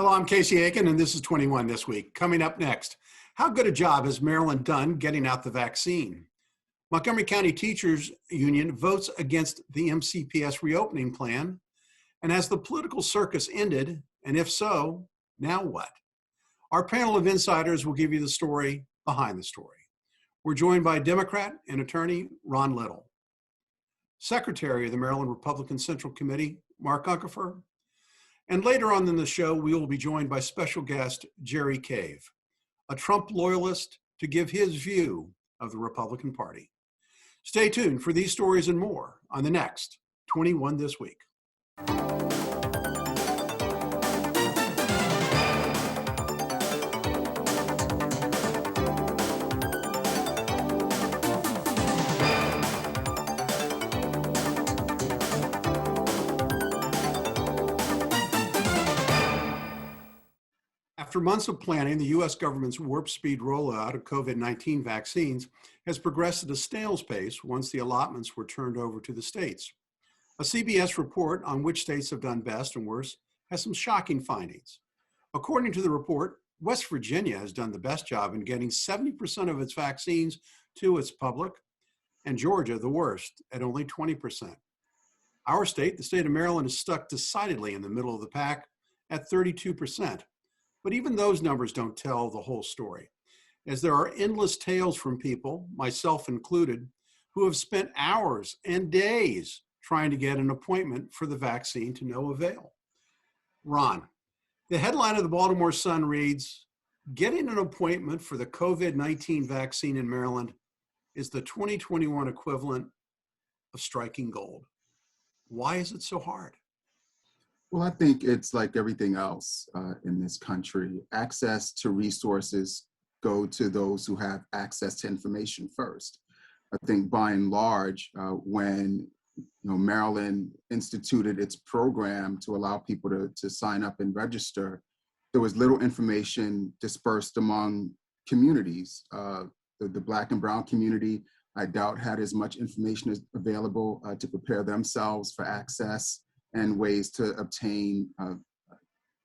Hello, I'm Casey Aiken, and this is 21 This Week. Coming up next, how good a job has Maryland done getting out the vaccine? Montgomery County Teachers Union votes against the MCPS reopening plan. And has the political circus ended? And if so, now what? Our panel of insiders will give you the story behind the story. We're joined by Democrat and attorney Ron Little, Secretary of the Maryland Republican Central Committee, Mark Uncapher, and later on in the show, we will be joined by special guest Jerry Cave, a Trump loyalist, to give his view of the Republican Party. Stay tuned for these stories and more on the next 21 This Week. After months of planning, the U.S. government's warp speed rollout of COVID-19 vaccines has progressed at a snail's pace once the allotments were turned over to the states. A CBS report on which states have done best and worst has some shocking findings. According to the report, West Virginia has done the best job in getting 70% of its vaccines to its public, and Georgia the worst at only 20%. Our state, the state of Maryland, is stuck decidedly in the middle of the pack at 32%. But even those numbers don't tell the whole story, as there are endless tales from people, myself included, who have spent hours and days trying to get an appointment for the vaccine to no avail. Ron, the headline of the Baltimore Sun reads, "Getting an appointment for the COVID-19 vaccine in Maryland is the 2021 equivalent of striking gold." Why is it so hard? Well, I think it's like everything else in this country. Access to resources go to those who have access to information first. I think by and large, when Maryland instituted its program to allow people to sign up and register, there was little information dispersed among communities. The Black and Brown community, I doubt, had as much information as available to prepare themselves for access and ways to obtain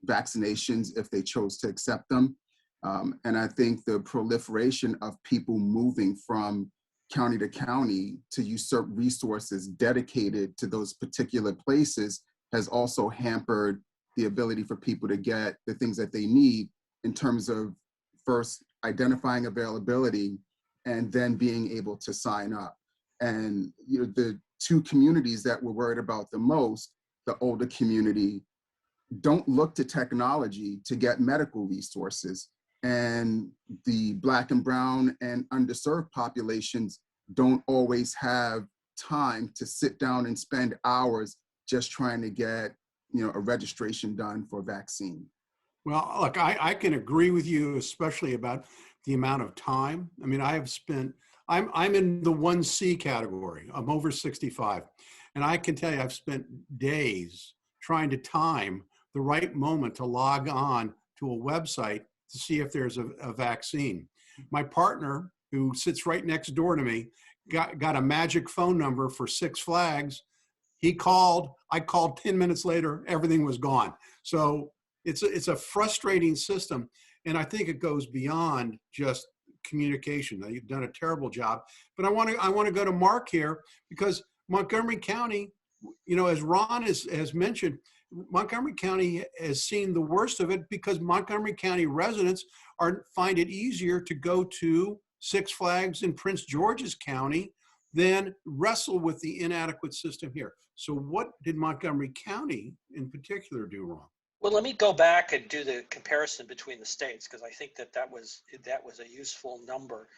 vaccinations if they chose to accept them. And I think the proliferation of people moving from county to county to usurp resources dedicated to those particular places has also hampered the ability for people to get the things that they need in terms of first identifying availability and then being able to sign up. And the two communities that we're worried about the most, the older community, don't look to technology to get medical resources. And the Black and Brown and underserved populations don't always have time to sit down and spend hours just trying to get a registration done for a vaccine. Well, look, I can agree with you, especially about the amount of time. I mean, I'm in the 1C category. I'm over 65. And I can tell you, I've spent days trying to time the right moment to log on to a website to see if there's a vaccine. My partner, who sits right next door to me, got a magic phone number for Six Flags. He called, I called 10 minutes later, everything was gone. So it's a frustrating system. And I think it goes beyond just communication. Now, you've done a terrible job, but I want to go to Mark here, because Montgomery County, as Ron has mentioned, Montgomery County has seen the worst of it because Montgomery County residents find it easier to go to Six Flags in Prince George's County than wrestle with the inadequate system here. So what did Montgomery County in particular do wrong? Well, let me go back and do the comparison between the states, because I think that was a useful number.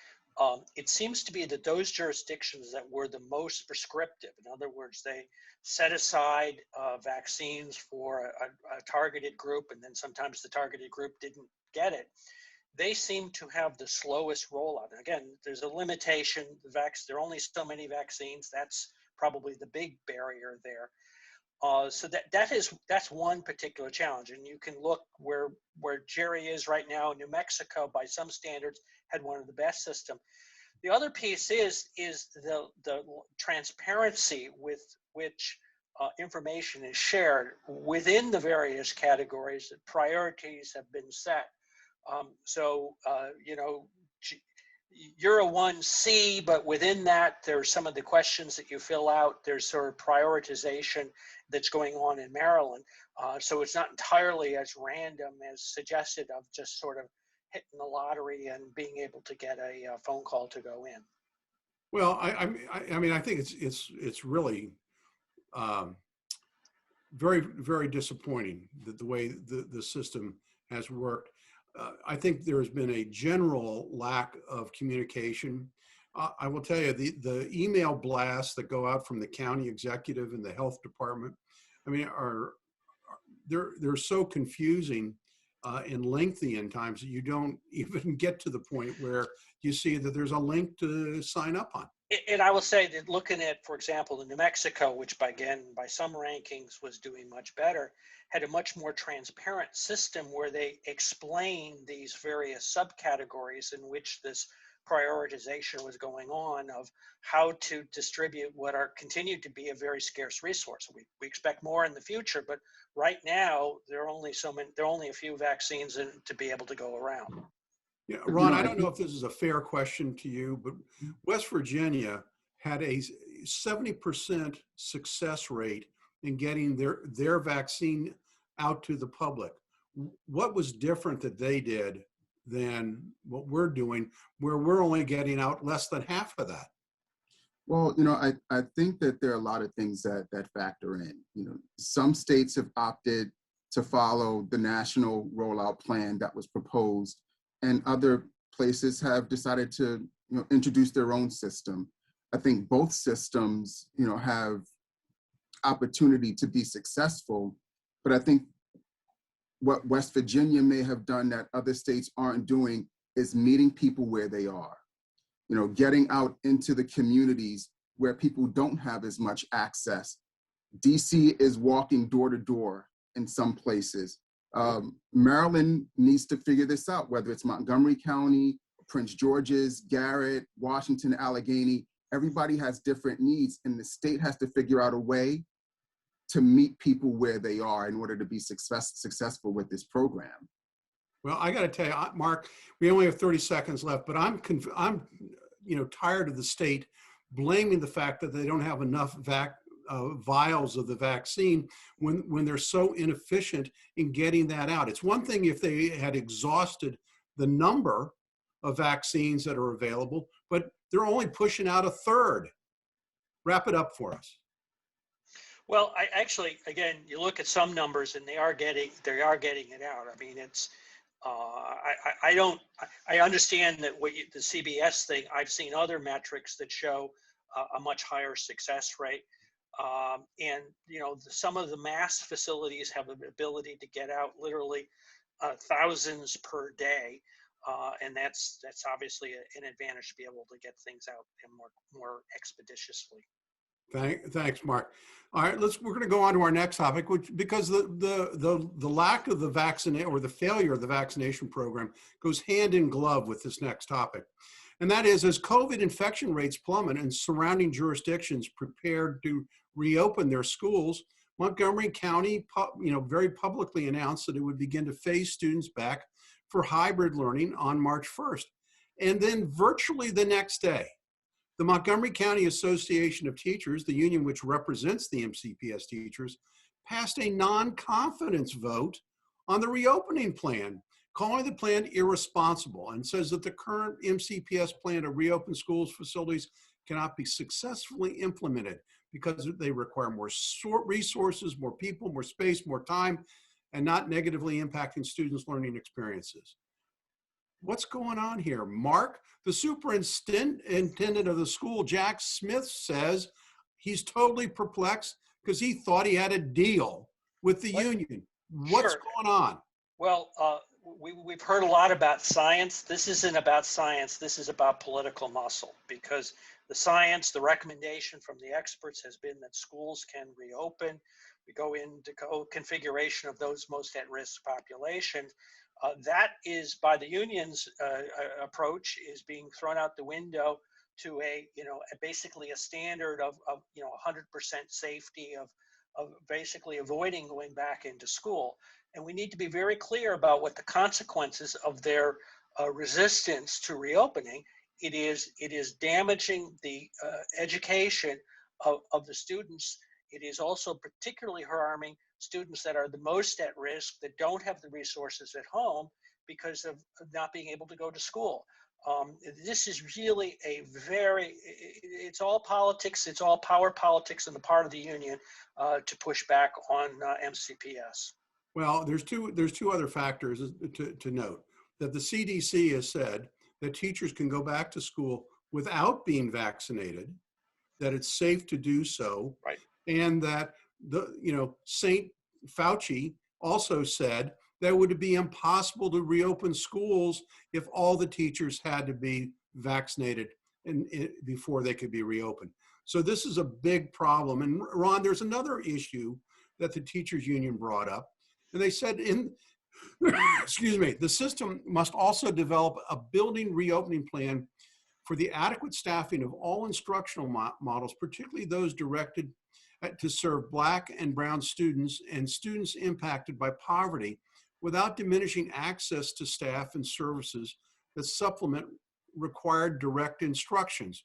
It seems to be that those jurisdictions that were the most prescriptive, in other words, they set aside vaccines for a targeted group, and then sometimes the targeted group didn't get it, they seem to have the slowest rollout. And again, there's a limitation. There are only so many vaccines. That's probably the big barrier there. So that's one particular challenge. And you can look where Jerry is right now. New Mexico, by some standards, had one of the best systems. The other piece is the transparency with which information is shared within the various categories, that priorities have been set. You're a 1C, but within that, there's some of the questions that you fill out. There's sort of prioritization that's going on in Maryland. So it's not entirely as random as suggested of just sort of hitting the lottery and being able to get a phone call to go in. Well, I mean, I think it's really very, very disappointing that the way the system has worked. I think there has been a general lack of communication. I will tell you, the email blasts that go out from the county executive and the health department, I mean, they're so confusing and lengthy in times that you don't even get to the point where you see that there's a link to sign up on. And I will say that looking at, for example, in New Mexico, which by some rankings was doing much better, had a much more transparent system where they explained these various subcategories in which this prioritization was going on of how to distribute what are continued to be a very scarce resource. We expect more in the future, but right now there are only a few vaccines to be able to go around. Yeah, Ron, I don't know if this is a fair question to you, but West Virginia had a 70% success rate in getting their vaccine out to the public. What was different that they did than what we're doing, where we're only getting out less than half of that? Well, I think that there are a lot of things that factor in. Some states have opted to follow the national rollout plan that was proposed, and other places have decided to introduce their own system. I think both systems have opportunity to be successful, but I think what West Virginia may have done that other states aren't doing is meeting people where they are, getting out into the communities where people don't have as much access. DC is walking door to door in some places. Maryland needs to figure this out, whether it's Montgomery County, Prince George's, Garrett, Washington, Allegheny. Everybody has different needs, and the state has to figure out a way to meet people where they are in order to be successful with this program. Well, I got to tell you, Mark, we only have 30 seconds left, but I'm tired of the state blaming the fact that they don't have enough vials of the vaccine when they're so inefficient in getting that out. It's one thing if they had exhausted the number of vaccines that are available, but they're only pushing out a third. Wrap it up for us. Well, again, you look at some numbers and they are getting it out. I mean, it's I understand that the CBS thing. I've seen other metrics that show a much higher success rate. And some of the mass facilities have the ability to get out literally thousands per day, and that's obviously an advantage to be able to get things out more expeditiously. Thanks, Mark. All right, we're going to go on to our next topic, because the lack of the vaccine or the failure of the vaccination program goes hand in glove with this next topic. And that is, as COVID infection rates plummet and surrounding jurisdictions prepared to reopen their schools, Montgomery County, very publicly announced that it would begin to phase students back for hybrid learning on March 1st. And then virtually the next day, the Montgomery County Association of Teachers, the union which represents the MCPS teachers, passed a non-confidence vote on the reopening plan, calling the plan irresponsible, and says that the current MCPS plan to reopen schools facilities cannot be successfully implemented because they require more resources, more people, more space, more time, and not negatively impacting students' learning experiences. What's going on here? Mark, the superintendent of the school, Jack Smith, says he's totally perplexed because he thought he had a deal with the union. What's going on? Well, we've heard a lot about science. This isn't about science. This is about political muscle, because the science, the recommendation from the experts has been that schools can reopen. We go into configuration of those most at-risk populations. That is, by the union's approach, is being thrown out the window to basically a standard of 100% safety of basically avoiding going back into school. And we need to be very clear about what the consequences of their resistance to reopening. It is damaging the education of the students. It is also particularly harming students that are the most at risk, that don't have the resources at home because of not being able to go to school. This is really it's all politics, it's all power politics on the part of the union to push back on MCPS. Well, there's two other factors to note. That the CDC has said that teachers can go back to school without being vaccinated, that it's safe to do so, right? And that St. Fauci also said that it would be impossible to reopen schools if all the teachers had to be vaccinated before they could be reopened. So this is a big problem. And Ron, there's another issue that the teachers union brought up, and they said excuse me, the system must also develop a building reopening plan for the adequate staffing of all instructional models, particularly those directed to serve Black and brown students and students impacted by poverty, without diminishing access to staff and services that supplement required direct instructions.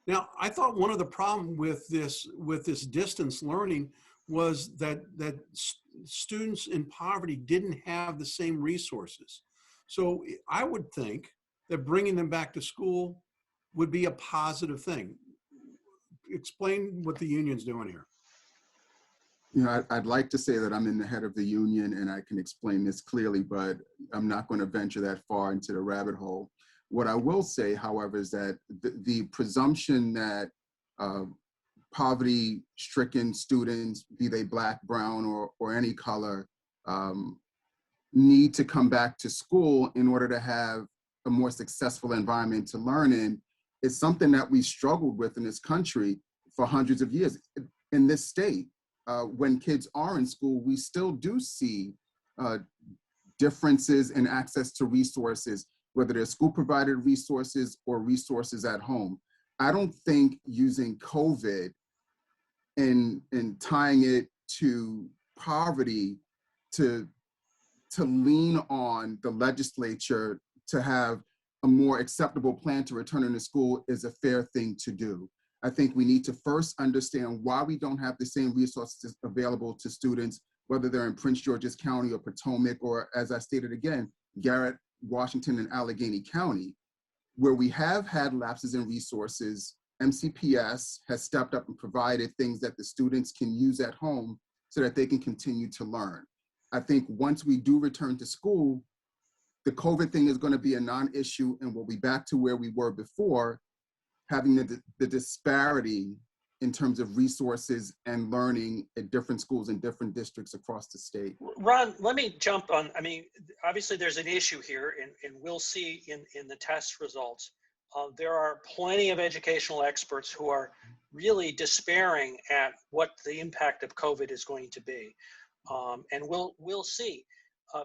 Now, I thought one of the problems with this distance learning was that students in poverty didn't have the same resources. So I would think that bringing them back to school would be a positive thing. Explain what the union's doing here. I'd like to say that I'm in the head of the union and I can explain this clearly, but I'm not going to venture that far into the rabbit hole. What I will say, however, is that the presumption that poverty-stricken students, be they Black, brown, or any color, need to come back to school in order to have a more successful environment to learn in, is something that we struggled with in this country for hundreds of years. In this state, when kids are in school, we still do see differences in access to resources, whether they're school-provided resources or resources at home. I don't think using COVID and tying it to poverty to lean on the legislature to have a more acceptable plan to return to school is a fair thing to do. I think we need to first understand why we don't have the same resources available to students, whether they're in Prince George's County or Potomac, or, as I stated again, Garrett, Washington, and Allegheny County. Where we have had lapses in resources, MCPS has stepped up and provided things that the students can use at home so that they can continue to learn. I think once we do return to school, the COVID thing is going to be a non-issue and we'll be back to where we were before, having the disparity in terms of resources and learning at different schools in different districts across the state. Ron, let me jump on. I mean, obviously there's an issue here, and we'll see in the test results. There are plenty of educational experts who are really despairing at what the impact of COVID is going to be. And we'll see.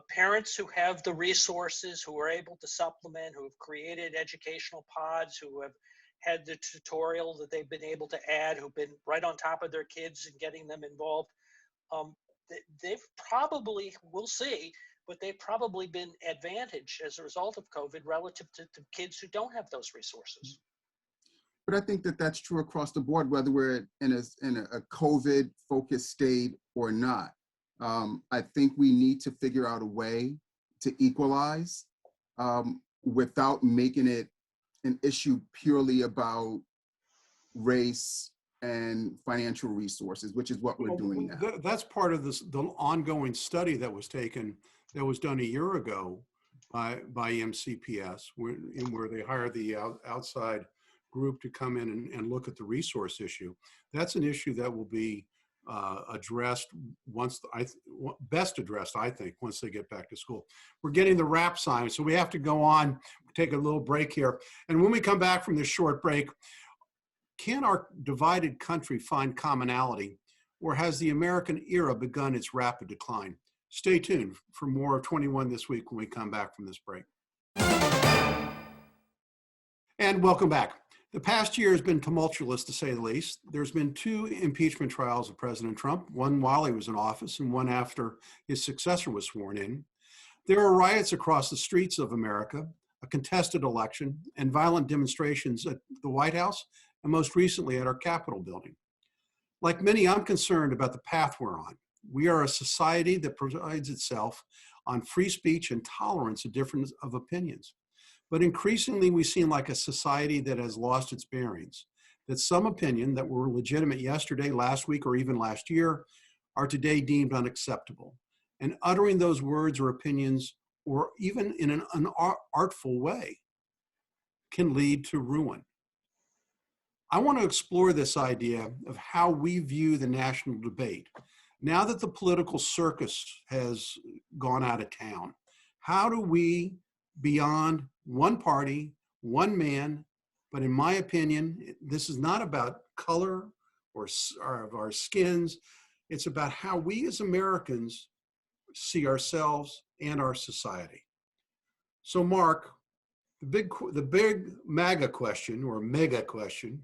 Parents who have the resources, who are able to supplement, who have created educational pods, who have had the tutorial that they've been able to add, who've been right on top of their kids and getting them involved. They've probably, we'll see, but they've probably been advantaged as a result of COVID relative to kids who don't have those resources. But I think that that's true across the board, whether we're in a COVID-focused state or not. I think we need to figure out a way to equalize without making it an issue purely about race and financial resources, which is what we're doing now. That's part of the ongoing study that was done a year ago by MCPS, where they hired the outside group to come in and look at the resource issue. That's an issue that will be addressed best addressed, I think, once they get back to school. We're getting the wrap sign, so we have to go on, take a little break here. And when we come back from this short break, can our divided country find commonality, or has the American era begun its rapid decline? Stay tuned for more of 21 This Week when we come back from this break. And welcome back. The past year has been tumultuous, to say the least. There's been two impeachment trials of President Trump, one while he was in office and one after his successor was sworn in. There are riots across the streets of America, a contested election, and violent demonstrations at the White House and most recently at our Capitol building. Like many, I'm concerned about the path we're on. We are a society that prides itself on free speech and tolerance of difference of opinions. But increasingly, we seem like a society that has lost its bearings, that some opinion that were legitimate yesterday, last week, or even last year are today deemed unacceptable. And uttering those words or opinions, or even in an unartful way, can lead to ruin. I want to explore this idea of how we view the national debate. Now that the political circus has gone out of town, how do we, beyond one party, one man, but in my opinion, this is not about color or of our skins. It's about how we as Americans see ourselves and our society. So Mark, the big MAGA question or mega question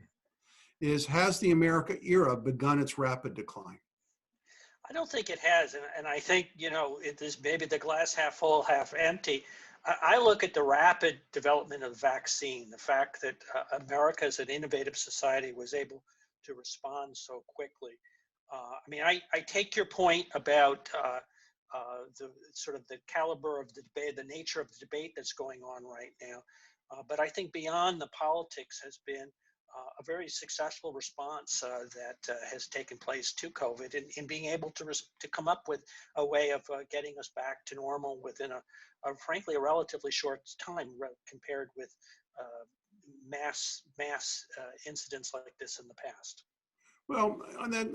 is, has the America era begun its rapid decline? I don't think it has, and I think, you know, it is maybe the glass half full, half empty. I look at the rapid development of vaccine, the fact that America as an innovative society was able to respond so quickly. I mean, I take your point about the sort of the caliber of the debate, the nature of the debate that's going on right now. But I think beyond the politics has been a very successful response that has taken place to COVID, in being able to come up with a way of getting us back to normal within frankly, a relatively short time compared with mass incidents like this in the past. Well,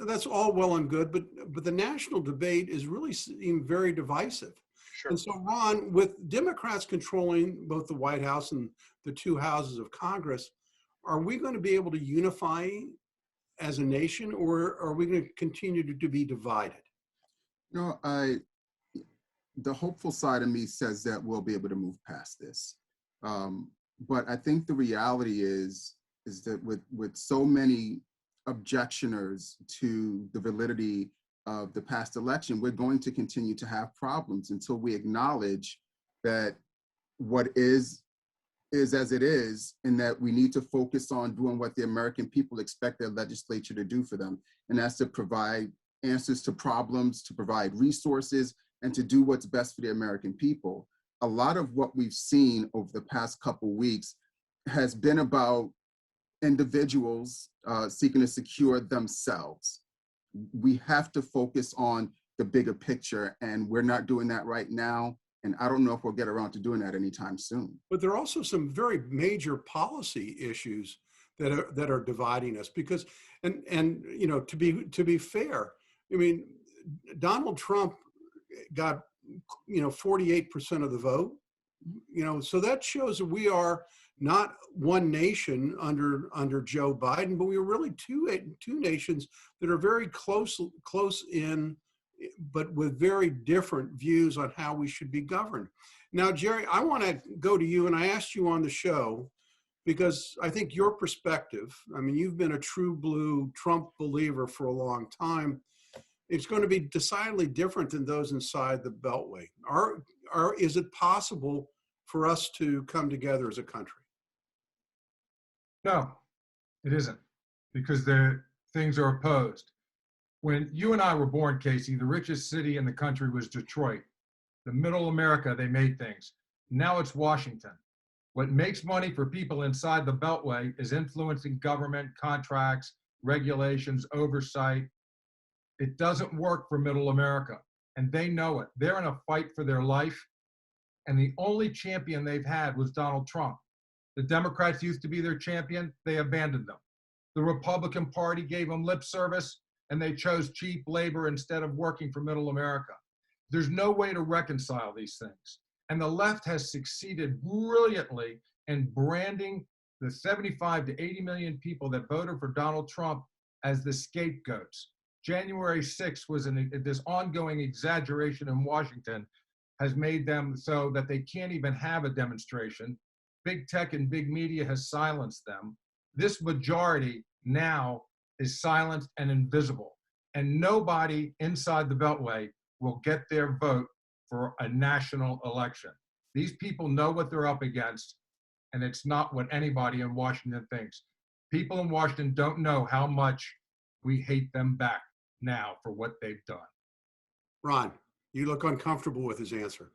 that's all well and good, but the national debate is really seem very divisive. Sure. And so, Ron, with Democrats controlling both the White House and the two houses of Congress, are we going to be able to unify as a nation, or are we going to continue to be divided? You know, the hopeful side of me says that we'll be able to move past this. But I think the reality is that with so many objectioners to the validity of the past election, we're going to continue to have problems until we acknowledge that what is as it is, and that we need to focus on doing what the American people expect their legislature to do for them. And that's to provide answers to problems, to provide resources, and to do what's best for the American people. A lot of what we've seen over the past couple weeks has been about individuals seeking to secure themselves. We have to focus on the bigger picture, and we're not doing that right now. And I don't know if we'll get around to doing that anytime soon. But there are also some very major policy issues that are dividing us, because, and you know, to be fair, I mean, Donald Trump got, you know, 48% of the vote, you know, so that shows that we are not one nation under Joe Biden, but we are really two nations that are very close in, but with very different views on how we should be governed. Now, Jerry, I want to go to you, and I asked you on the show because I think your perspective, I mean, you've been a true blue Trump believer for a long time. It's going to be decidedly different than those inside the Beltway. Is it possible for us to come together as a country? No, it isn't, because the things are opposed. When you and I were born, Casey, the richest city in the country was Detroit. The middle America, they made things. Now it's Washington. What makes money for people inside the Beltway is influencing government, contracts, regulations, oversight. It doesn't work for middle America, and they know it. They're in a fight for their life, and the only champion they've had was Donald Trump. The Democrats used to be their champion. They abandoned them. The Republican Party gave them lip service, and they chose cheap labor instead of working for middle America. There's no way to reconcile these things. And the left has succeeded brilliantly in branding the 75 to 80 million people that voted for Donald Trump as the scapegoats. January 6th was this ongoing exaggeration in Washington has made them so that they can't even have a demonstration. Big tech and big media has silenced them. this majority now is silenced and invisible. And nobody inside the Beltway will get their vote for a national election. These people know what they're up against, and it's not what anybody in Washington thinks. People in Washington don't know how much we hate them back now for what they've done. Ron, you look uncomfortable with his answer.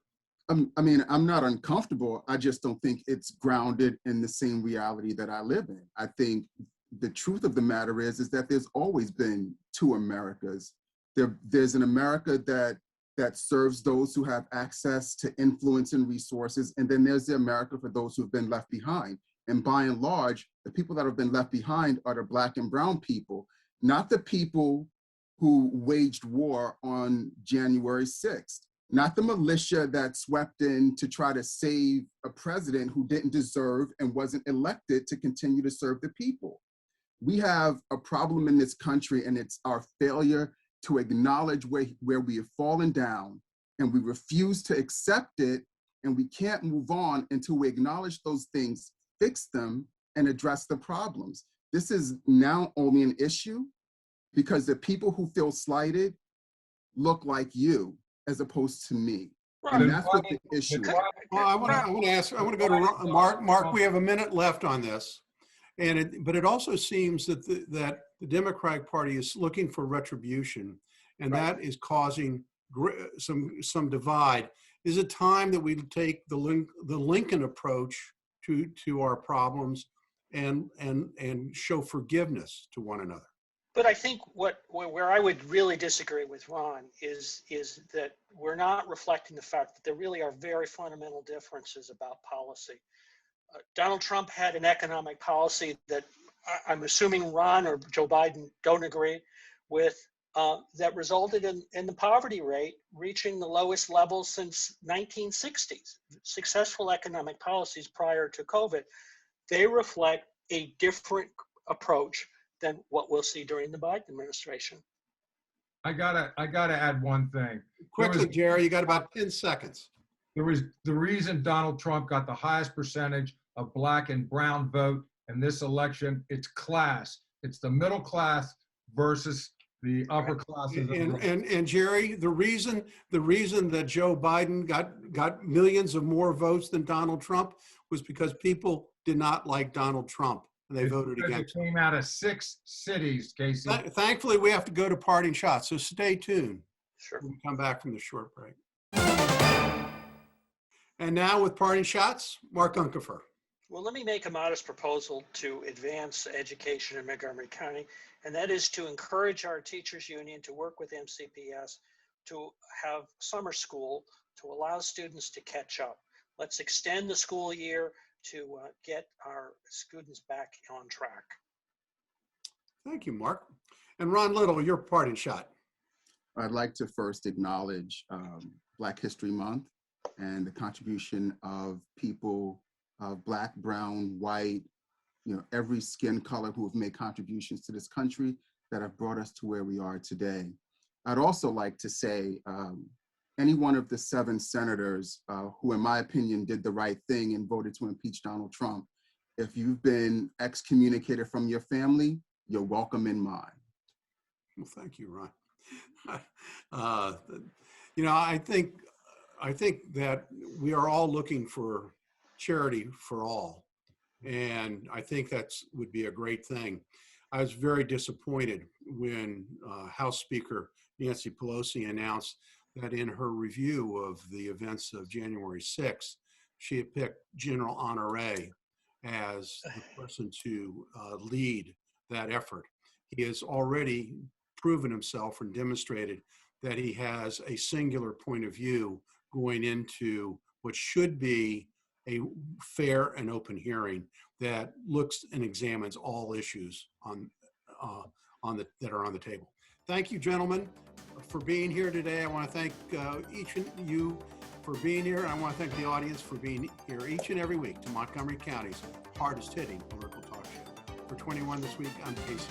I mean, I'm not uncomfortable. I just don't think it's grounded in the same reality that I live in. I think the truth of the matter is that there's always been two Americas. There's an America that serves those who have access to influence and resources, and then there's the America for those who have been left behind. And by and large, the people that have been left behind are the Black and brown people, not the people who waged war on January 6th. Not the militia that swept in to try to save a president who didn't deserve and wasn't elected to continue to serve the people. We have a problem in this country, and it's our failure to acknowledge where we have fallen down, and we refuse to accept it, and we can't move on until we acknowledge those things, fix them, and address the problems. This is now only an issue because the people who feel slighted look like you, as opposed to me. Right. And that's what the issue is. Well, I want to go to Mark. Mark, we have a minute left on this, but it also seems that the Democratic Party is looking for retribution, and that is causing some divide. Is it time that we take the Lincoln approach to our problems and show forgiveness to one another? But I think where I would really disagree with Ron is that we're not reflecting the fact that there really are very fundamental differences about policy. Donald Trump had an economic policy that I'm assuming Ron or Joe Biden don't agree with, that resulted in the poverty rate reaching the lowest level since 1960s. Successful economic policies prior to COVID, they reflect a different approach than what we'll see during the Biden administration. I gotta add one thing. Quickly, Jerry, you got about 10 seconds. There was the reason Donald Trump got the highest percentage of Black and brown vote in this election. It's class. It's the middle class versus the upper classes. And Jerry, the reason that Joe Biden got millions of more votes than Donald Trump was because people did not like Donald Trump. And they voted against it. Came out of 6 cities, Casey. Thankfully, we have to go to parting shots, so stay tuned. Sure. When we come back from the short break. And now with parting shots, Mark Uncapher. Well, let me make a modest proposal to advance education in Montgomery County, and that is to encourage our teachers union to work with MCPS to have summer school to allow students to catch up. Let's extend the school year to get our students back on track. Thank you, Mark. And Ron Little, your parting shot. I'd like to first acknowledge Black History Month and the contribution of people of Black, brown, white, every skin color who have made contributions to this country that have brought us to where we are today. I'd also like to say any one of the 7 senators who, in my opinion, did the right thing and voted to impeach Donald Trump, if you've been excommunicated from your family, you're welcome in mine. Well, thank you, Ron. I think that we are all looking for charity for all, and I think would be a great thing. I was very disappointed when House Speaker Nancy Pelosi announced that in her review of the events of January 6th, she had picked General Honore as the person to lead that effort. He has already proven himself and demonstrated that he has a singular point of view going into what should be a fair and open hearing that looks and examines all issues that are on the table. Thank you, gentlemen, for being here today. I want to thank each of you for being here, and I want to thank the audience for being here each and every week to Montgomery County's hardest hitting political talk show. For 21 this week, I'm Casey.